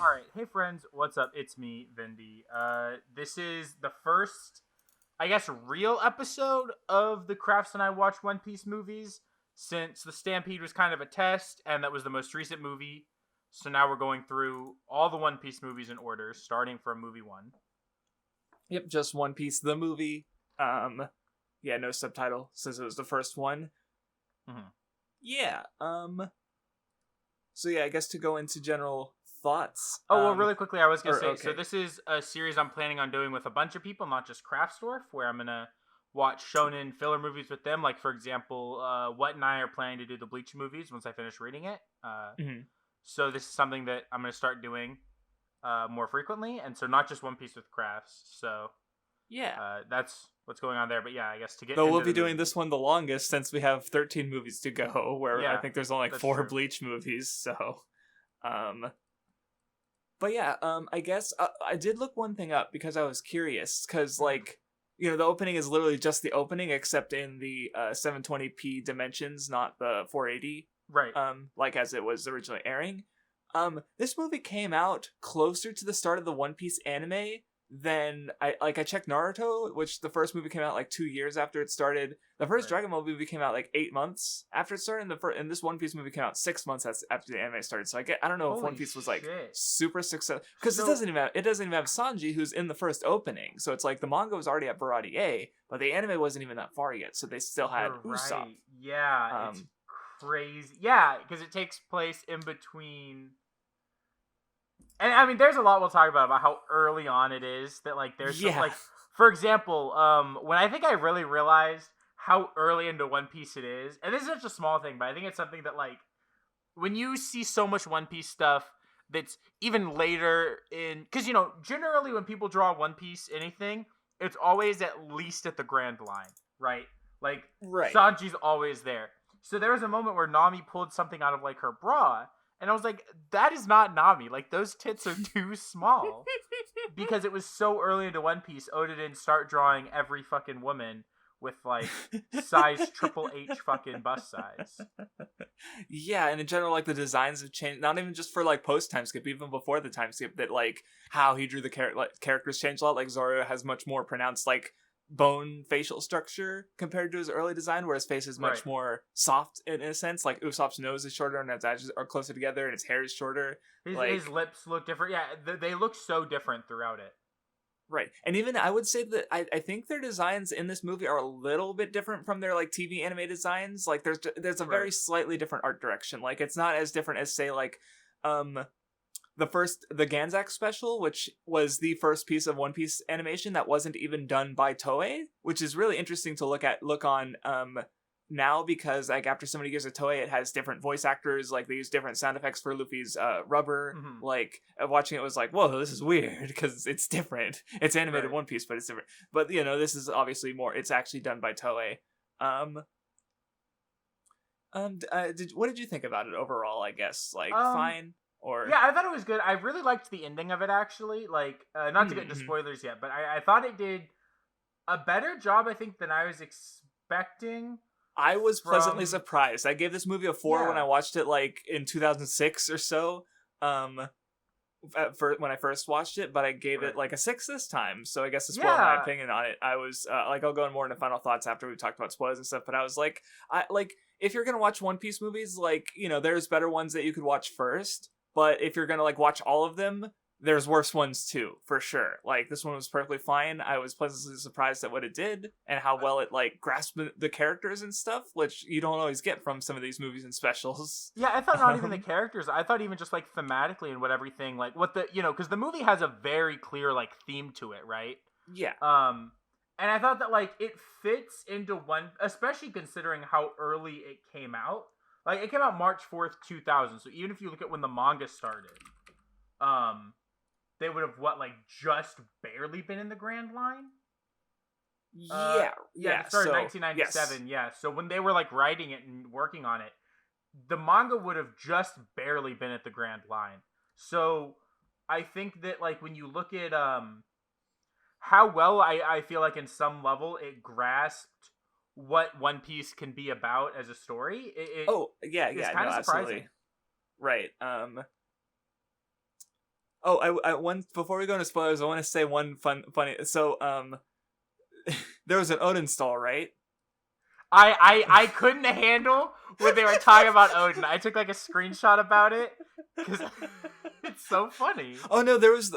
All right, hey friends, what's up? It's me, Vindy. This is the first, I guess, real episode of the Crafts and I Watch One Piece movies since the Stampede was kind of a test, and that was the most recent movie. So now we're going through all the One Piece movies in order, starting from movie one. Yep, just One Piece the movie. Yeah, no subtitle since it was the first one. Mm-hmm. Yeah. So yeah, I guess to go into general thoughts. Oh, well, really quickly, I was going to say, okay. so this is a series I'm planning on doing with a bunch of people, not just Craftsdorf, where I'm going to watch shounen filler movies with them. Like, for example, What and I are planning to do the Bleach movies once I finish reading it. So this is something that I'm going to start doing more frequently, and so not just One Piece with Crafts. So yeah, that's what's going on there. But yeah, I guess to get though into we'll be doing movies. this one the longest since we have 13 movies to go, where Yeah, I think there's only like 4 true. Bleach movies. So, but yeah, I guess I did look one thing up because I was curious because like. You know, the opening is literally just the opening, except in the 720p dimensions, not the 480. Right. Like as it was originally airing. This movie came out closer to the start of the One Piece anime than I checked Naruto, which the first movie came out like 2 years after it started. The first Dragon Ball movie came out like 8 months after it started, and this One Piece movie came out 6 months after the anime started. So I don't know if One Piece was like super successful because it doesn't even have Sanji, who's in the first opening. So it's like the manga was already at Baradier, but the anime wasn't even that far yet. So they still had Usopp. Right. Yeah, it's crazy. Yeah, because it takes place in between. And I mean, there's a lot we'll talk about how early on it is that like there's some, like, for example, when I think I really realized how early into One Piece it is, and this is such a small thing, but I think it's something that like when you see so much One Piece stuff that's even later in, because you know generally when people draw One Piece anything, it's always at least at the Grand Line, right? Like Sanji's always there. So there was a moment where Nami pulled something out of like her bra. And I was like, that is not Nami. Like, those tits are too small. Because it was so early into One Piece, Oda didn't start drawing every fucking woman with, like, size triple H fucking bust size. Yeah, and in general, like, the designs have changed. Not even just for, like, post-time skip, even before the time skip, that, like, how he drew the characters changed a lot. Like, Zoro has much more pronounced, like, bone facial structure compared to his early design, where his face is much more soft in a sense. Like Usopp's nose is shorter and his eyes are closer together and his hair is shorter. His lips look different. Yeah, they look so different throughout it. Right. And even I would say that I think their designs in this movie are a little bit different from their like TV anime designs. Like there's a very slightly different art direction. Like it's not as different as say like the Ganzak special, which was the first piece of One Piece animation that wasn't even done by Toei, which is really interesting to look on now because like after so many years of Toei, it has different voice actors, like they use different sound effects for Luffy's rubber. Like watching it was like, whoa, this is weird because it's different. It's animated One Piece, but it's different. But you know, this is obviously more. It's actually done by Toei. What did you think about it overall? I guess like fine. Or... Yeah, I thought it was good. I really liked the ending of it, actually. Like, not to get into spoilers yet, but I thought it did a better job, I think, than I was expecting. I was pleasantly surprised. I gave this movie a 4 when I watched it, like, in 2006 or so, when I first watched it, but I gave it, like, a 6 this time, so I guess to spoil my opinion on it, I was, like, I'll go more into final thoughts after we've talked about spoilers and stuff, but I was like, if you're gonna watch One Piece movies, like, you know, there's better ones that you could watch first. But if you're gonna like watch all of them, there's worse ones too, for sure. Like this one was perfectly fine. I was pleasantly surprised at what it did and how well it like grasped the characters and stuff, which you don't always get from some of these movies and specials. Yeah, I thought not even the characters. I thought even just like thematically and what everything like what the because the movie has a very clear like theme to it, right? Yeah. And I thought that like it fits into one, especially considering how early it came out. Like, it came out March 4th, 2000, so even if you look at when the manga started, they would have, just barely been in the Grand Line? It started in 1997, yes. So when they were, like, writing it and working on it, the manga would have just barely been at the Grand Line. So I think that, like, when you look at how well I feel like in some level it grasped what One Piece can be about as a story. It's kind of surprising. Absolutely. Right. Oh, I one before we go into spoilers, I want to say one funny. So there was an Odin stall, right? I couldn't handle when they were talking about Odin. I took like a screenshot about it because it's so funny. Oh no, there's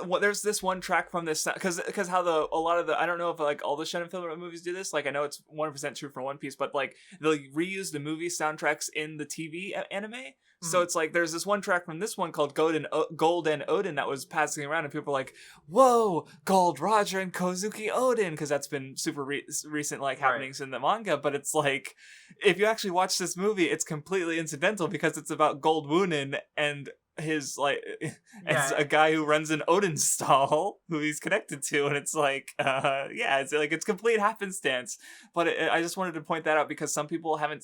this one track from this because how a lot of the I don't know if like all the Shonen film movies do this. Like I know it's 100% true for One Piece, but like they'll reuse the movie soundtracks in the TV anime. So it's like there's this one track from this one called Gold and Odin that was passing around, and people were like, "Whoa, Gold Roger and Kozuki Odin," because that's been super recent like happenings in the manga. But it's like if you actually watch this movie, it's completely incidental because it's about Gold Woonin and his like as a guy who runs an Odin stall who he's connected to, and it's like it's like it's complete happenstance. But I just wanted to point that out because some people haven't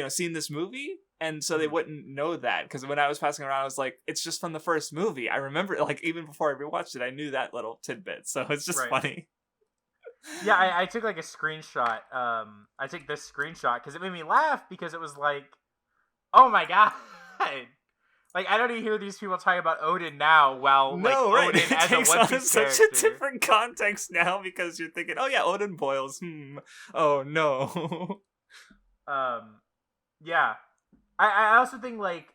seen this movie, and so they wouldn't know that. Because when I was passing around, I was like, it's just from the first movie. I remember, like, even before I rewatched it, I knew that little tidbit. So it's just funny. Yeah, I took like a screenshot. I took this screenshot because it made me laugh because it was like, oh my god. Like, I don't even hear these people talking about Odin now while, Odin it as takes a One Piece such character. a different context now because you're thinking, oh yeah, Odin boils. Oh no. Yeah. I also think, like,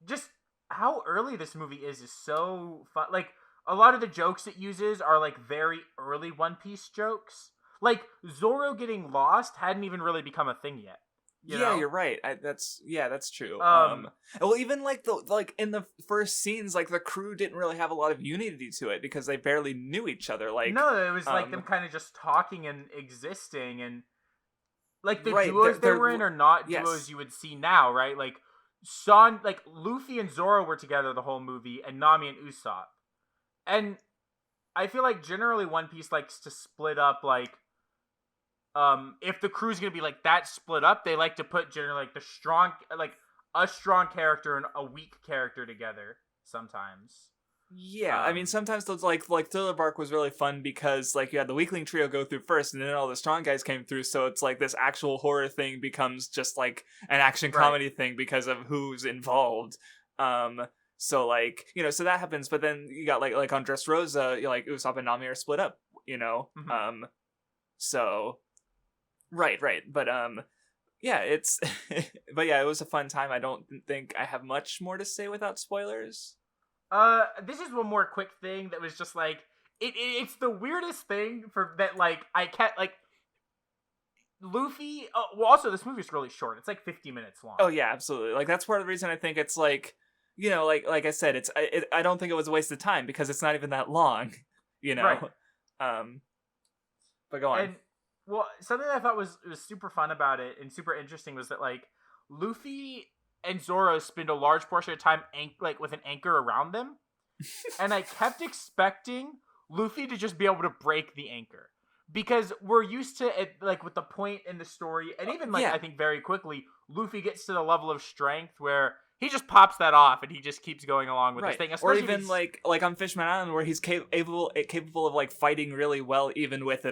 just how early this movie is so fun. Like, a lot of the jokes it uses are, like, very early One Piece jokes. Like, Zoro getting lost hadn't even really become a thing yet. You know? You're right. That's true. Well, even like in the first scenes, like the crew didn't really have a lot of unity to it because they barely knew each other. Like no, it was like them kind of just talking and existing, and like the duos they were in are not duos you would see now, right? Like Luffy and Zoro were together the whole movie, and Nami and Usopp, and I feel like generally One Piece likes to split up like. If the crew's gonna be like that split up, they like to put generally like a strong character and a weak character together sometimes. Yeah, I mean sometimes those like Thriller Bark was really fun because like you had the weakling trio go through first, and then all the strong guys came through. So it's like this actual horror thing becomes just like an action comedy thing because of who's involved. So like so that happens, but then you got like on Dressrosa, like Usopp and Nami are split up. So. Right, but it's but yeah, it was a fun time. I don't think I have much more to say without spoilers. This is one more quick thing that was just like it's the weirdest thing for that like I can't like Luffy. Well, also this movie's really short. It's like 50 minutes long. Oh yeah, absolutely. Like that's part of the reason I think it's like like I said, I don't think it was a waste of time because it's not even that long. Right. But go on. And, well, something that I thought was super fun about it and super interesting was that, like, Luffy and Zoro spend a large portion of time, with an anchor around them. And I kept expecting Luffy to just be able to break the anchor. Because we're used to it, like, with the point in the story, and even, I think very quickly, Luffy gets to the level of strength where he just pops that off and he just keeps going along with this thing. Or even like on Fishman Island where he's capable of like fighting really well even with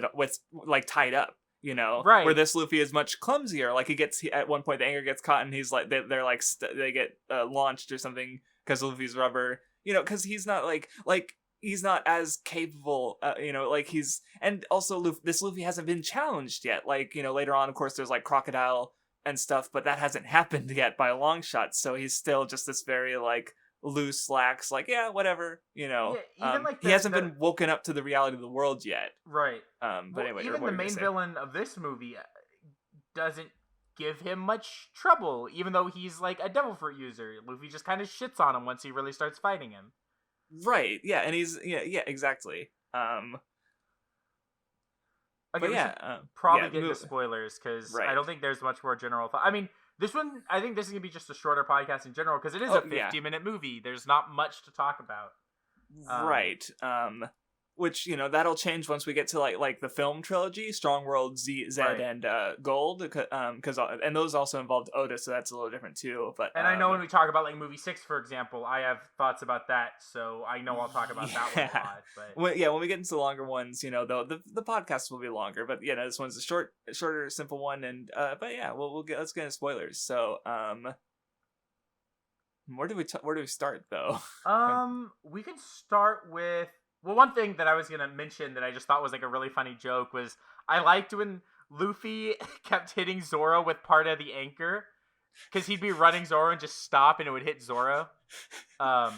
like tied up, Right. Where this Luffy is much clumsier. Like at one point the anchor gets caught and he's like they're like they get launched or something because Luffy's rubber. Because he's not like he's not as capable. Like he's and also this Luffy hasn't been challenged yet. Like later on, of course, there's like Crocodile and stuff, but that hasn't happened yet by a long shot. So he's still just this very like loose, lax, like whatever. Even he hasn't been woken up to the reality of the world yet. Right. But anyway, even the main villain of this movie doesn't give him much trouble, even though he's like a devil fruit user. Luffy just kind of shits on him once he really starts fighting him. Right. Yeah, and he's exactly. Okay, we should probably get into spoilers because I don't think there's much more general thought. I mean, this one, I think this is going to be just a shorter podcast in general because it is a 50-minute movie. There's not much to talk about. Right. Which, that'll change once we get to like the film trilogy, Strong World, Z, and Gold, and those also involved Oda, so that's a little different too. But I know when we talk about like movie 6, for example, I have thoughts about that, so I know I'll talk about that one a lot. But when we get into the longer ones, the podcast will be longer. But this one's a shorter, simple one, and let's get into spoilers. So Where do we start though? We can start with, well, one thing that I was gonna mention that I just thought was like a really funny joke was I liked when Luffy kept hitting Zoro with part of the anchor, because he'd be running Zoro and just stop and it would hit Zoro. I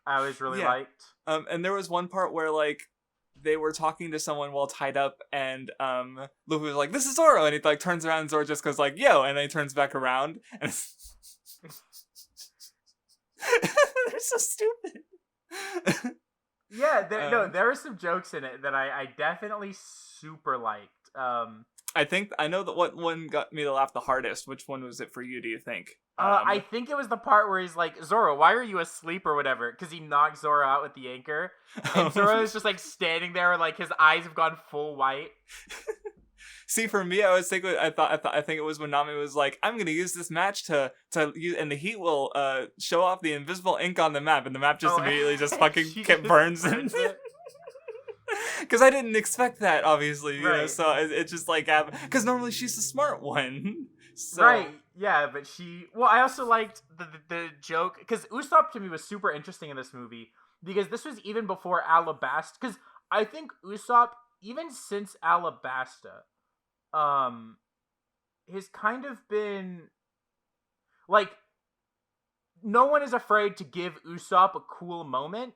always really liked. And there was one part where like they were talking to someone while tied up, and Luffy was like, "This is Zoro," and he like turns around, and Zoro just goes like, "Yo," and then he turns back around, and they're so stupid. Yeah, there were some jokes in it that I definitely super liked. I know that what one got me to laugh the hardest. Which one was it for you, do you think? I think it was the part where he's like, "Zoro, why are you asleep?" or whatever, because he knocked Zoro out with the anchor, and Zoro is just like standing there, like his eyes have gone full white. See, for me, I think it was when Nami was like, "I'm gonna use this match to use, and the heat will show off the invisible ink on the map," and the map just immediately just fucking burns it. Because I didn't expect that, obviously, you know. So it just like happened. Because normally she's the smart one, so. Right? Yeah, but she. Well, I also liked the joke, because Usopp to me was super interesting in this movie, because this was even before Alabasta. Because I think Usopp, even since Alabasta, has kind of been like, no one is afraid to give Usopp a cool moment,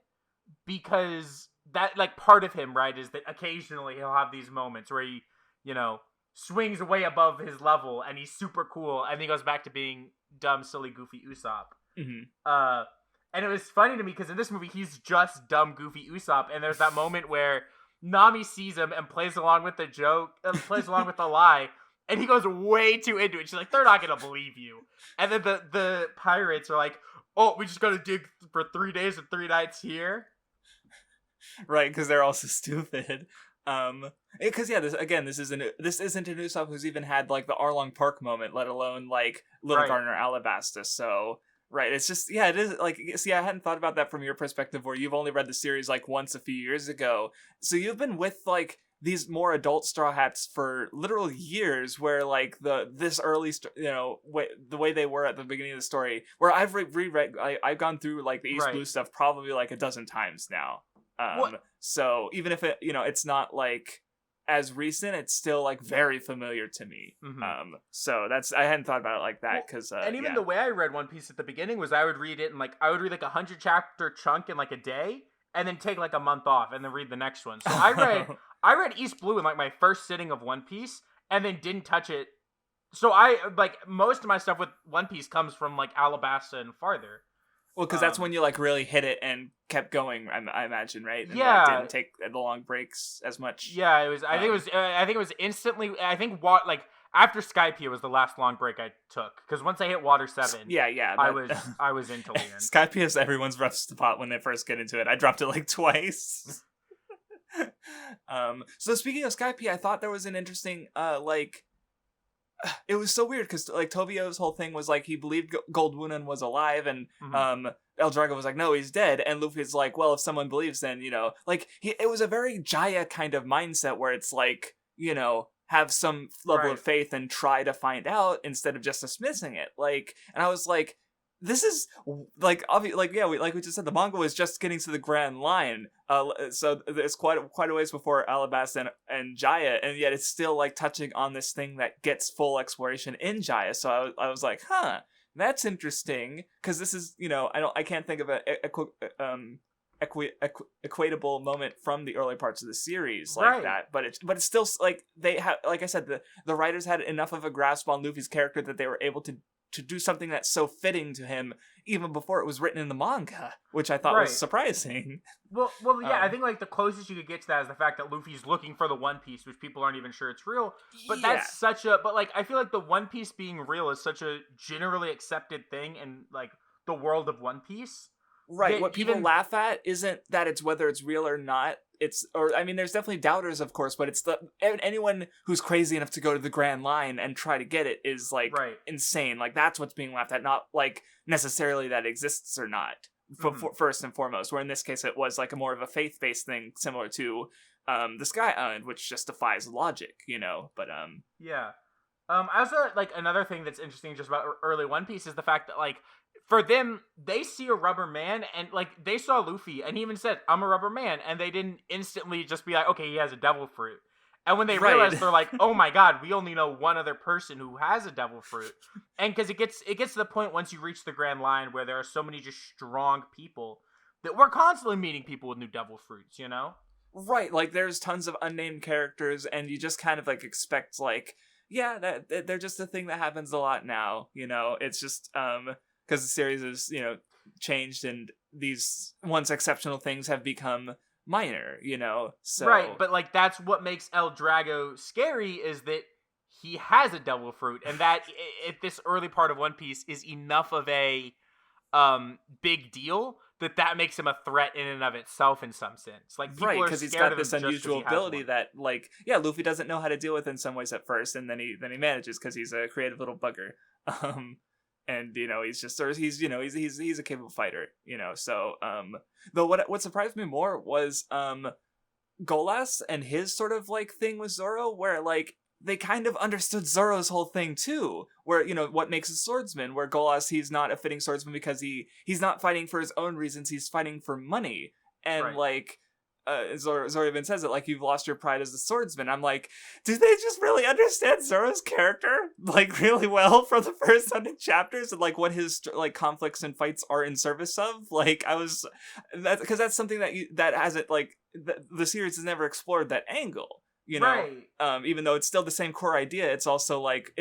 because that, like, part of him, right, is that occasionally he'll have these moments where he, you know, swings way above his level and he's super cool, and then he goes back to being dumb, silly, goofy Usopp. Mm-hmm. And it was funny to me because in this movie he's just dumb, goofy Usopp, and there's that moment where Nami sees him and plays along with the joke, plays along with the lie, and he goes way too into it. She's like, "They're not gonna believe you," and then the pirates are like, "Oh, we just gotta dig for 3 days and 3 nights here." Right, because they're all so stupid. Because this isn't an Usopp who's even had like the Arlong Park moment, let alone like Little Garden or Alabasta. So it's just it is like, see, I hadn't thought about that from your perspective, where you've only read the series like once a few years ago. So you've been with like these more adult Straw Hats for literal years, where like this early the way they were at the beginning of the story, where I've reread, I've gone through like the East Blue stuff probably like a dozen times now. So even if it, it's not like as recent, it's still like very familiar to me. Mm-hmm. So I hadn't thought about it like that, because and even the way I read One Piece at the beginning was I would read it and like I would read like 100 chapter chunk in like a day, and then take like a month off and then read the next one. So I read East Blue in like my first sitting of One Piece, and then didn't touch it. So I like most of my stuff with One Piece comes from like Alabasta and farther. Well, because that's when you like really hit it and kept going. I imagine, right? And, yeah, didn't take the long breaks as much. Yeah, it was. I think it was instantly. I think like after Skypiea was the last long break I took, because once I hit Water 7, I was into Leon. Skypiea is everyone's rough spot when they first get into it. I dropped it like twice. So speaking of Skypiea, I thought there was an interesting it was so weird, because like Tobio's whole thing was like he believed Gold Wunan was alive, and El Drago was like, "No, he's dead," and Luffy's like, "Well, if someone believes, then it was a very Jaya kind of mindset, where it's like, have some level of faith and try to find out instead of just dismissing it." Like, and I was like, this is like obvious. Like, yeah, we just said, the manga was just getting to the Grand Line, so it's quite a ways before Alabasta and Jaya, and yet it's still like touching on this thing that gets full exploration in Jaya. So I was like, that's interesting, because this is, I can't think of a equatable moment from the early parts of the series like that, but it's still like they have, like I said, the writers had enough of a grasp on Luffy's character that they were able to do something that's so fitting to him even before it was written in the manga, which I thought was surprising. Well, yeah, I think like the closest you could get to that is the fact that Luffy's looking for the One Piece, which people aren't even sure it's real. But that's but like I feel like the One Piece being real is such a generally accepted thing in like the world of One Piece. Right. What people laugh at isn't that it's whether it's real or not. There's definitely doubters, of course, but it's anyone who's crazy enough to go to the Grand Line and try to get it is like insane. Like, that's what's being laughed at, not like necessarily that it exists or not. First and foremost, where in this case it was like a more of a faith-based thing, similar to the Sky Island, which just defies logic, But yeah. I also like another thing that's interesting just about early One Piece is the fact that like for them they see a rubber man and like they saw Luffy and he even said I'm a rubber man and they didn't instantly just be like okay he has a devil fruit. And when they realize they're like, "Oh my God, we only know one other person who has a devil fruit," and because it gets to the point once you reach the Grand Line where there are so many just strong people that we're constantly meeting people with new devil fruits, you know? Right, like there's tons of unnamed characters, and you just kind of like expect like, yeah, that they're just a thing that happens a lot now. You know, it's just because the series is changed, and these once exceptional things have become minor, so right, but like that's what makes El Drago scary is that he has a devil fruit and that at this early part of One Piece is enough of a big deal that makes him a threat in and of itself in some sense. Like people because he's got this unusual ability that like Luffy doesn't know how to deal with in some ways at first, and then he manages because he's a creative little bugger. And he's just sort of he's a capable fighter, so though what surprised me more was Golas and his sort of like thing with Zoro, where like they kind of understood Zoro's whole thing too, where what makes a swordsman, where Golas, he's not a fitting swordsman because he's not fighting for his own reasons, he's fighting for money. And like Zoro even says it, like, you've lost your pride as a swordsman. I'm like, do they just really understand Zoro's character like really well for the first 100 chapters and like what his like conflicts and fights are in service of? Like because that's something that hasn't like the series has never explored that angle. Right. Even though it's still the same core idea, it's also like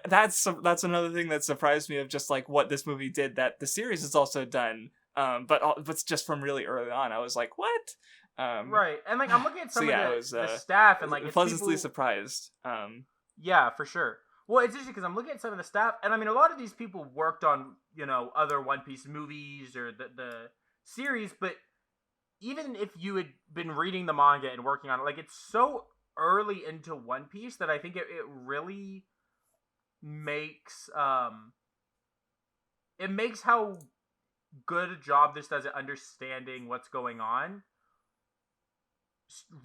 that's another thing that surprised me of just like what this movie did that the series has also done. But just from really early on, I was like, what? Right, and like I'm looking at some of the staff and like it's pleasantly surprised. Yeah, for sure. Well, it's interesting because I'm looking at some of the staff, and I mean, a lot of these people worked on other One Piece movies or the series, but even if you had been reading the manga and working on it, like it's so early into One Piece that I think it really makes it makes how good a job this does at understanding what's going on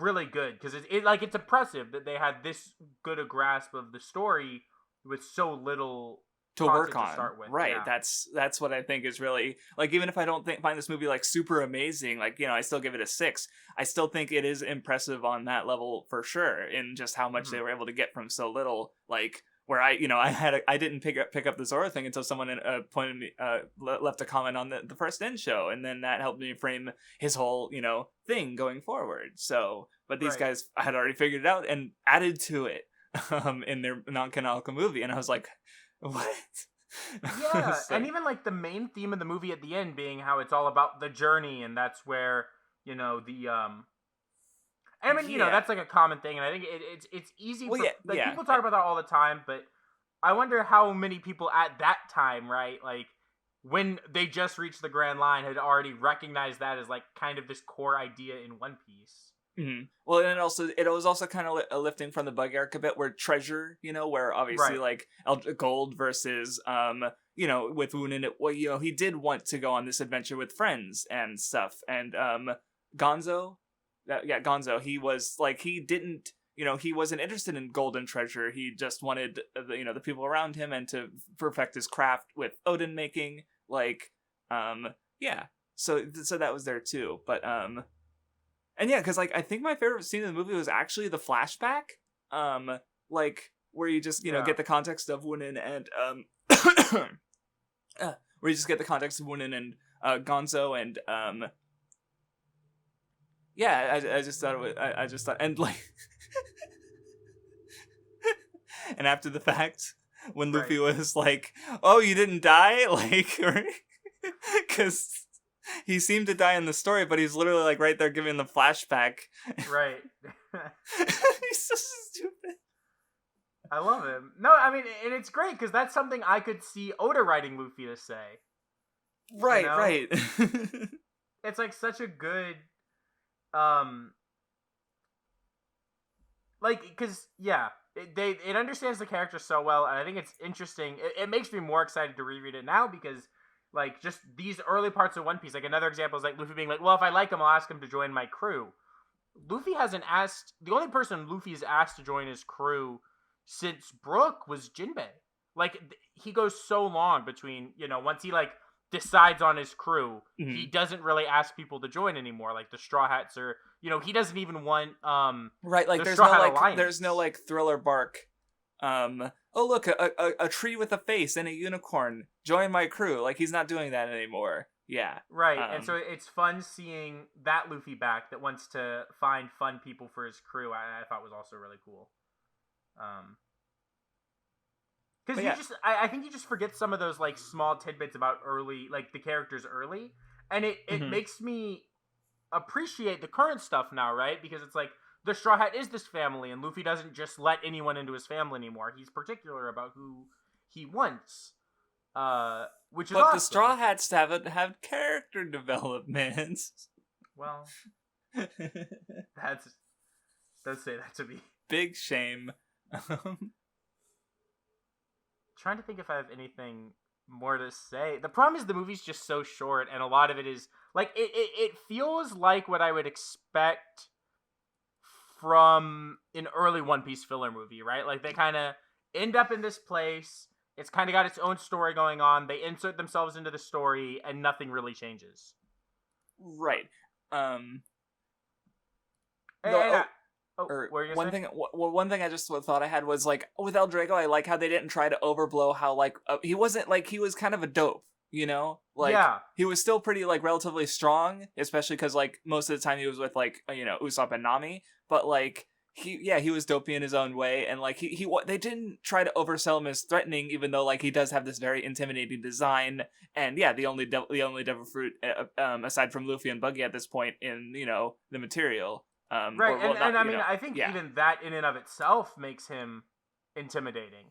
really good, because it's impressive that they had this good a grasp of the story with so little to work on to start with. Right. Yeah. That's what I think is really like, even if I don't find this movie like super amazing, like I still give it a 6. I still think it is impressive on that level for sure, in just how much they were able to get from so little. Like where I didn't pick up the Zoro thing until someone pointed me left a comment on the first end show, and then that helped me frame his whole thing going forward. So, but these guys had already figured it out and added to it in their non-canonical movie, and I was like, what? Yeah, and even like the main theme of the movie at the end being how it's all about the journey, and that's where I mean, that's like a common thing, and I think it's easy for people talk about that all the time, but I wonder how many people at that time, right, like when they just reached the Grand Line, had already recognized that as like kind of this core idea in One Piece. Mm-hmm. Well, and it was also kind of lifting from the bug arc a bit, where treasure, where obviously like gold versus with Woonin, he did want to go on this adventure with friends and stuff, and Gonzo. Gonzo, he was like, he didn't, he wasn't interested in gold and treasure. He just wanted the people around him and to perfect his craft with Odin making, like, so that was there too. But and yeah, because like I think my favorite scene in the movie was actually the flashback, like where you just get the context of Woonin and where you just get the context of Woonin and Gonzo and yeah, I just thought it was, I just thought, and like, and after the fact, when Luffy was like, "Oh, you didn't die," like, because he seemed to die in the story, but he's literally like right there giving the flashback. Right. He's so stupid. I love him. No, I mean, and it's great because that's something I could see Oda writing Luffy to say. Right, right. It's like such a good. Like, because it understands the character so well, and I think it's interesting. It makes me more excited to reread it now because, like, just these early parts of One Piece. Like, another example is like Luffy being like, "Well, if I like him, I'll ask him to join my crew." Luffy hasn't asked. The only person Luffy's asked to join his crew since Brook was Jinbei. Like, he goes so long between, once he, like, decides on his crew, he doesn't really ask people to join anymore. Like, the Straw Hats are, he doesn't even want, right, like, the there's Straw no, Hat like, Alliance. there's no, like, Thriller Bark, oh, look, a tree with a face and a unicorn. Join my crew. Like, he's not doing that anymore. Yeah. Right, and so it's fun seeing that Luffy back that wants to find fun people for his crew. I thought was also really cool. Because I think you just forget some of those, like, small tidbits about early, like, the characters early, and it makes me appreciate the current stuff now, right? Because it's like, the Straw Hat is this family, and Luffy doesn't just let anyone into his family anymore. He's particular about who he wants, which is awesome. But the Straw Hats have character development. Well, does say that to me. Big shame. Trying to think if I have anything more to say. The problem is the movie's just so short, and a lot of it is like it feels like what I would expect from an early One Piece filler movie, right? Like, they kind of end up in this place. It's kind of got its own story going on. They insert themselves into the story, and nothing really changes. Right. One thing I just thought I had was, like, with El Drago, I like how they didn't try to overblow how, like, he wasn't, like, he was kind of a dope, like, he was still pretty, like, relatively strong, especially because, like, most of the time he was with, like, Usopp and Nami, but, like, he was dopey in his own way, and, like, they didn't try to oversell him as threatening, even though, like, he does have this very intimidating design, and yeah, the only devil fruit aside from Luffy and Buggy at this point in the material. Right, I think even that in and of itself makes him intimidating,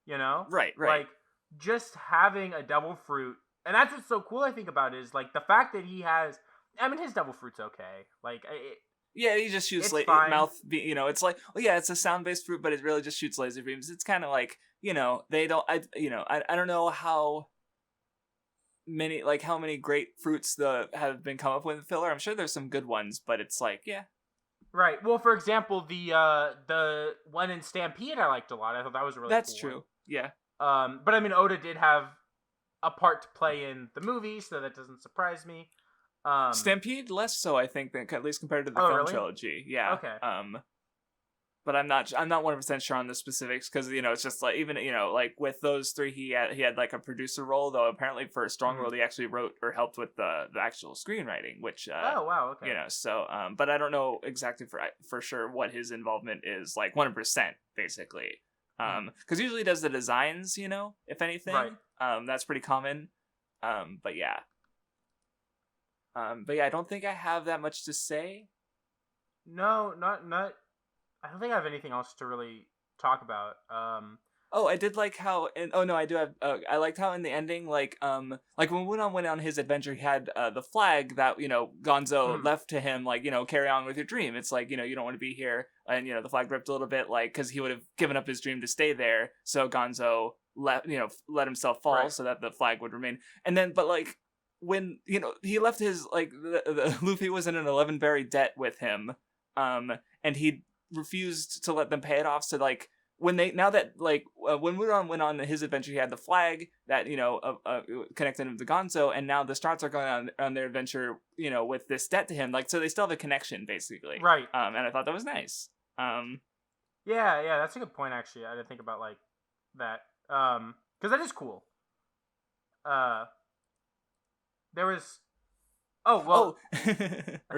Right. Like, just having a devil fruit, and that's what's so cool, I think, about it, is, like, the fact that he has, his devil fruit's okay. Like, he just shoots mouth, it's like, it's a sound-based fruit, but it really just shoots laser beams. It's kind of like, they don't, I don't know how many great fruits have been come up with in filler. I'm sure there's some good ones, but it's like, Right. Well, for example, the one in Stampede I liked a lot. I thought that was a really That's cool true. one. Yeah. But Oda did have a part to play in the movie, so that doesn't surprise me. Stampede less so, I think, than at least compared to the film trilogy. Yeah. Okay. But I'm not 100% sure on the specifics because it's just like, even like with those three he had like a producer role, though apparently for Strong World he actually wrote or helped with the actual screenwriting, which oh wow, okay. So but I don't know exactly for sure what his involvement is, like 100% basically, because usually he does the designs, if anything. Right. That's pretty common. But yeah, I don't think I have that much to say. No, not I don't think I have anything else to really talk about. I did like how, I do have. I liked how in the ending, like when Wunan went on his adventure, he had the flag that Gonzo left to him, like carry on with your dream. It's like you don't want to be here, and the flag ripped a little bit, like because he would have given up his dream to stay there. So Gonzo let himself fall so that the flag would remain. And then, but like when he left his the Luffy was in an 11-berry debt with him, and he refused to let them pay it off. So like when Wuran went on his adventure, he had the flag that connected him to Gonzo, and now the Strats are going on their adventure with this debt to him, like, so they still have a connection basically, right? And I thought that was nice. Yeah, that's a good point, actually. I didn't think about like that, because that is cool. There was or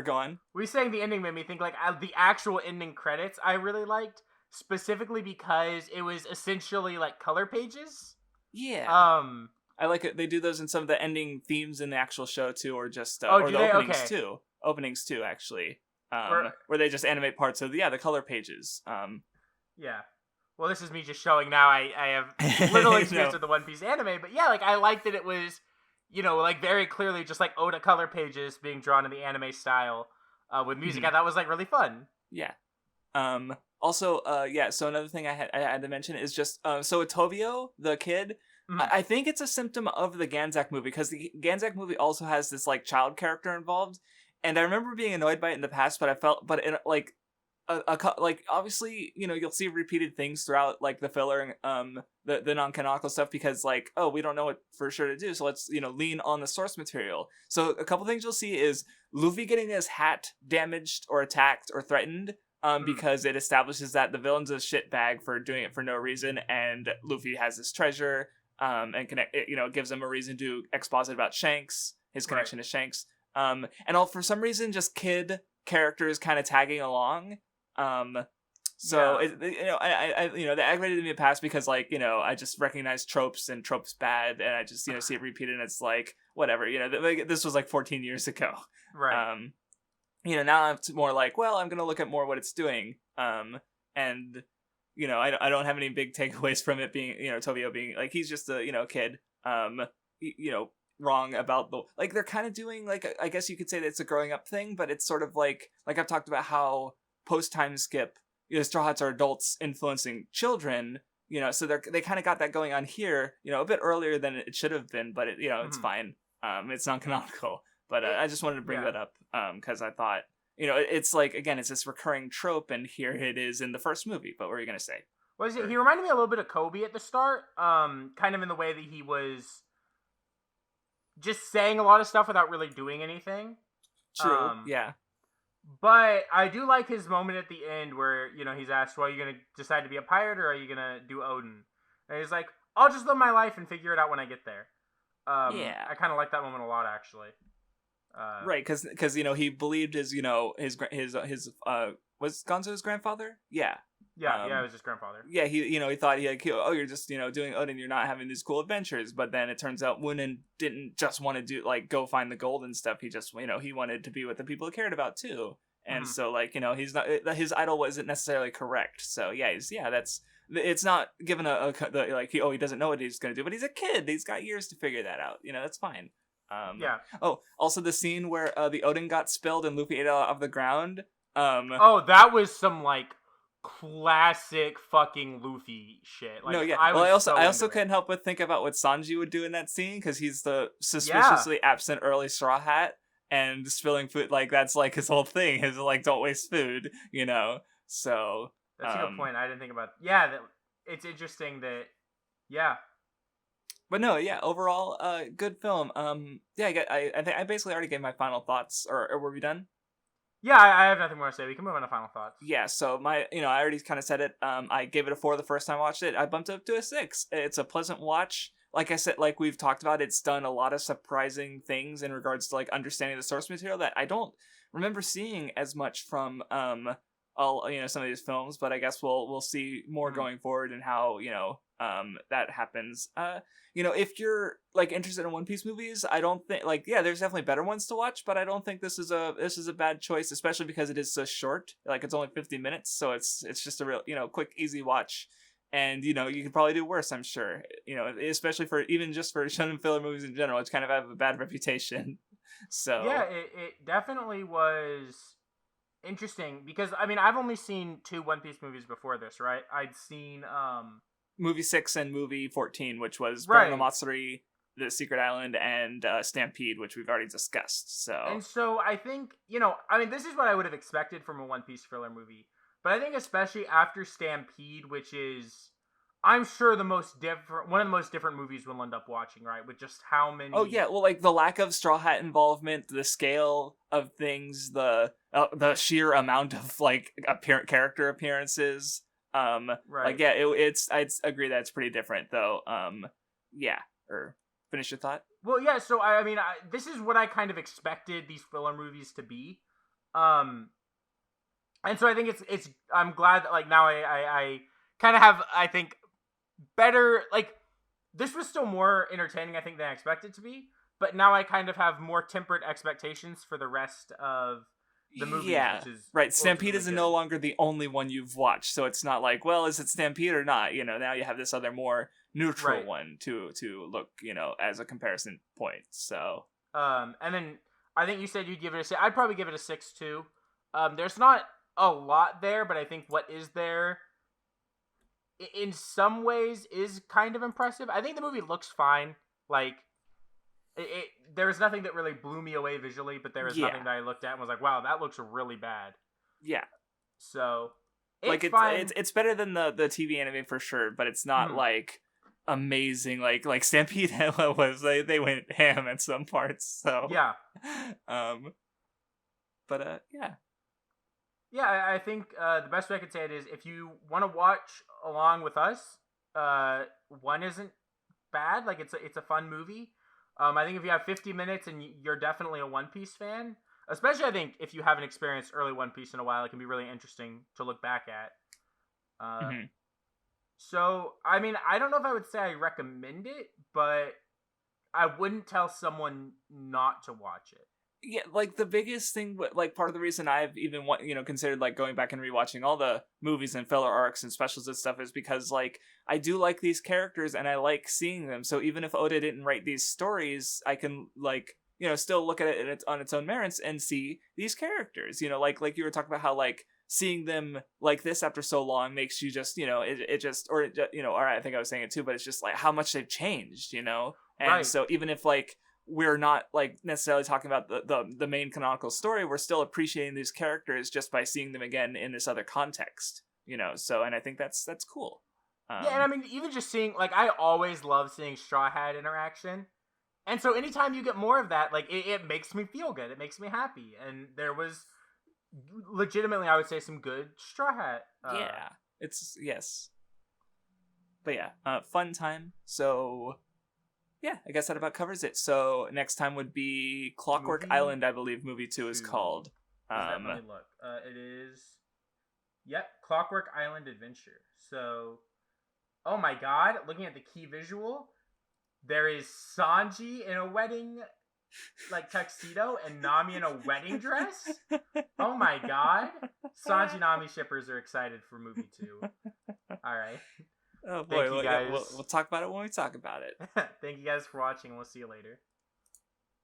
go on. We saying the ending made me think, like, the actual ending credits I really liked, specifically because it was essentially like color pages. Yeah. I like it. They do those in some of the ending themes in the actual show too, or just or the openings too. Openings too, actually. Where they just animate parts of the color pages. Yeah. Well, this is me just showing now I have little experience with the One Piece anime, but yeah, like I liked that it was like very clearly just like Oda color pages being drawn in the anime style with music. I thought was like really fun. Yeah. Also, so another thing I had to mention is just, so Otovio, the kid, I think it's a symptom of the Ganzak movie, because the Ganzak movie also has this, like, child character involved, and I remember being annoyed by it in the past, but like obviously you'll see repeated things throughout like the filler and the non-canonical stuff because like oh we don't know what for sure to do, so let's lean on the source material. So a couple things you'll see is Luffy getting his hat damaged or attacked or threatened because it establishes that the villain's a shitbag for doing it for no reason, and Luffy has this treasure and it gives him a reason to exposit about Shanks, his connection to Shanks, and all for some reason just kid characters kind of tagging along. So I they aggravated me in the past because like I just recognize tropes and tropes bad, and I just see it repeated, and it's like whatever. This was like 14 years ago. Right. Now it's more like, well, I'm gonna look at more what it's doing. And I don't have any big takeaways from it being Tobio being like he's just a kid. Wrong about the like they're kind of doing like I guess you could say that it's a growing up thing, but it's sort of like I've talked about how post time skip Straw Hats are adults influencing children, so they kind of got that going on here, a bit earlier than it should have been, but it's fine. It's not canonical, but I just wanted to bring that up because I thought it's like again it's this recurring trope, and here it is in the first movie. But what were you gonna say? He reminded me a little bit of Kobe at the start, kind of in the way that he was just saying a lot of stuff without really doing anything. True. Yeah. But I do like his moment at the end where, he's asked, well, are you going to decide to be a pirate or are you going to do Odin? And he's like, I'll just live my life and figure it out when I get there. I kind of like that moment a lot, actually. Right, because he believed his was Gonzo his grandfather? Yeah. Yeah, it was his grandfather. Yeah, he thought you're just doing Odin, you're not having these cool adventures. But then it turns out Woonen didn't just want to do like go find the gold and stuff. He just he wanted to be with the people he cared about too. And so like he's not his idol wasn't necessarily correct. So it's not given he doesn't know what he's gonna do, but he's a kid. He's got years to figure that out. That's fine. Oh, also the scene where the Odin got spilled and Luffy ate it off the ground. That was some like classic fucking Luffy shit. Like, no, yeah. I also couldn't help but think about what Sanji would do in that scene because he's the suspiciously absent early Straw Hat, and spilling food like that's like his whole thing. His like don't waste food, So that's a good point. I didn't think about. Yeah, it's interesting that. Yeah. But no, yeah. Overall, good film. Yeah. I think I basically already gave my final thoughts. Or were we done? Yeah, I have nothing more to say. We can move on to final thoughts. Yeah, so I already kind of said it. I gave it a 4 the first time I watched it. I bumped it up to a 6. It's a pleasant watch. Like I said, like we've talked about, it's done a lot of surprising things in regards to like understanding the source material that I don't remember seeing as much from all some of these films. But I guess we'll see more going forward and how that happens. If you're like interested in One Piece movies, I don't think there's definitely better ones to watch, but I don't think this is a bad choice, especially because it is so short. Like it's only 50 minutes, so it's just a real quick, easy watch. And you could probably do worse, I'm sure. Especially for shonen filler movies in general, which kind of have a bad reputation. So yeah, it definitely was interesting because I've only seen 2 One Piece movies before this, right? I'd seen movie 6 and movie 14, which was Burn Matsuri, The Secret Island, and Stampede, which we've already discussed. So I think this is what I would have expected from a One Piece filler movie. But I think especially after Stampede, which is, I'm sure one of the most different movies we'll end up watching, right? With just how many... Oh, yeah. Well, like, the lack of Straw Hat involvement, the scale of things, the sheer amount of, like, character appearances. Right. Like, yeah, I'd agree that it's pretty different, though. Yeah. Or finish your thought? Well, yeah, so, this is what I kind of expected these filler movies to be. And so I think it's I'm glad that like now I kind of have I think better like this was still more entertaining I think than I expected to be, but now I kind of have more tempered expectations for the rest of the movie. Yeah, which is right. Stampede is no longer the only one you've watched, so it's not like, well, is it Stampede or not? Now you have this other more neutral one to look as a comparison point. So and then I think you said you'd give it a 6. I'd probably give it a 6 too. There's not a lot there, but I think what is there in some ways is kind of impressive. I think the movie looks fine. Like there was nothing that really blew me away visually, but there was nothing that I looked at and was like, wow, that looks really bad. Yeah. So it's better than the TV anime for sure, but it's not like amazing like Stampede was. They went ham at some parts. So yeah. But yeah. Yeah, I think the best way I could say it is if you want to watch along with us, one isn't bad. Like it's a fun movie. I think if you have 50 minutes and you're definitely a One Piece fan, especially I think if you haven't experienced early One Piece in a while, it can be really interesting to look back at. So, I mean, I don't know if I would say I recommend it, but I wouldn't tell someone not to watch it. Yeah, like the biggest thing, like part of the reason I've even considered like going back and rewatching all the movies and filler arcs and specials and stuff is because like I do like these characters and I like seeing them. So even if Oda didn't write these stories, I can like still look at it on its own merits and see these characters. Like you were talking about how like seeing them like this after so long makes you just or I think I was saying it too, but it's just like how much they've changed, and right. So even if like we're not like necessarily talking about the main canonical story, we're still appreciating these characters just by seeing them again in this other context, so and I think that's cool. Yeah, and I mean even just seeing like I always love seeing Straw Hat interaction, and so anytime you get more of that, like it makes me feel good, it makes me happy, and there was legitimately I would say some good Straw Hat yeah, it's yes, but yeah, fun time. So yeah, I guess that about covers it. So next time would be Clockwork Island, I believe movie 2 is called. Let me look. It is, yep, Clockwork Island Adventure. So, oh my god, looking at the key visual, there is Sanji in a wedding like tuxedo and Nami in a wedding dress. Oh my god, Sanji Nami shippers are excited for movie 2. All right. Oh boy, we'll talk about it when we talk about it. Thank you guys for watching, and we'll see you later.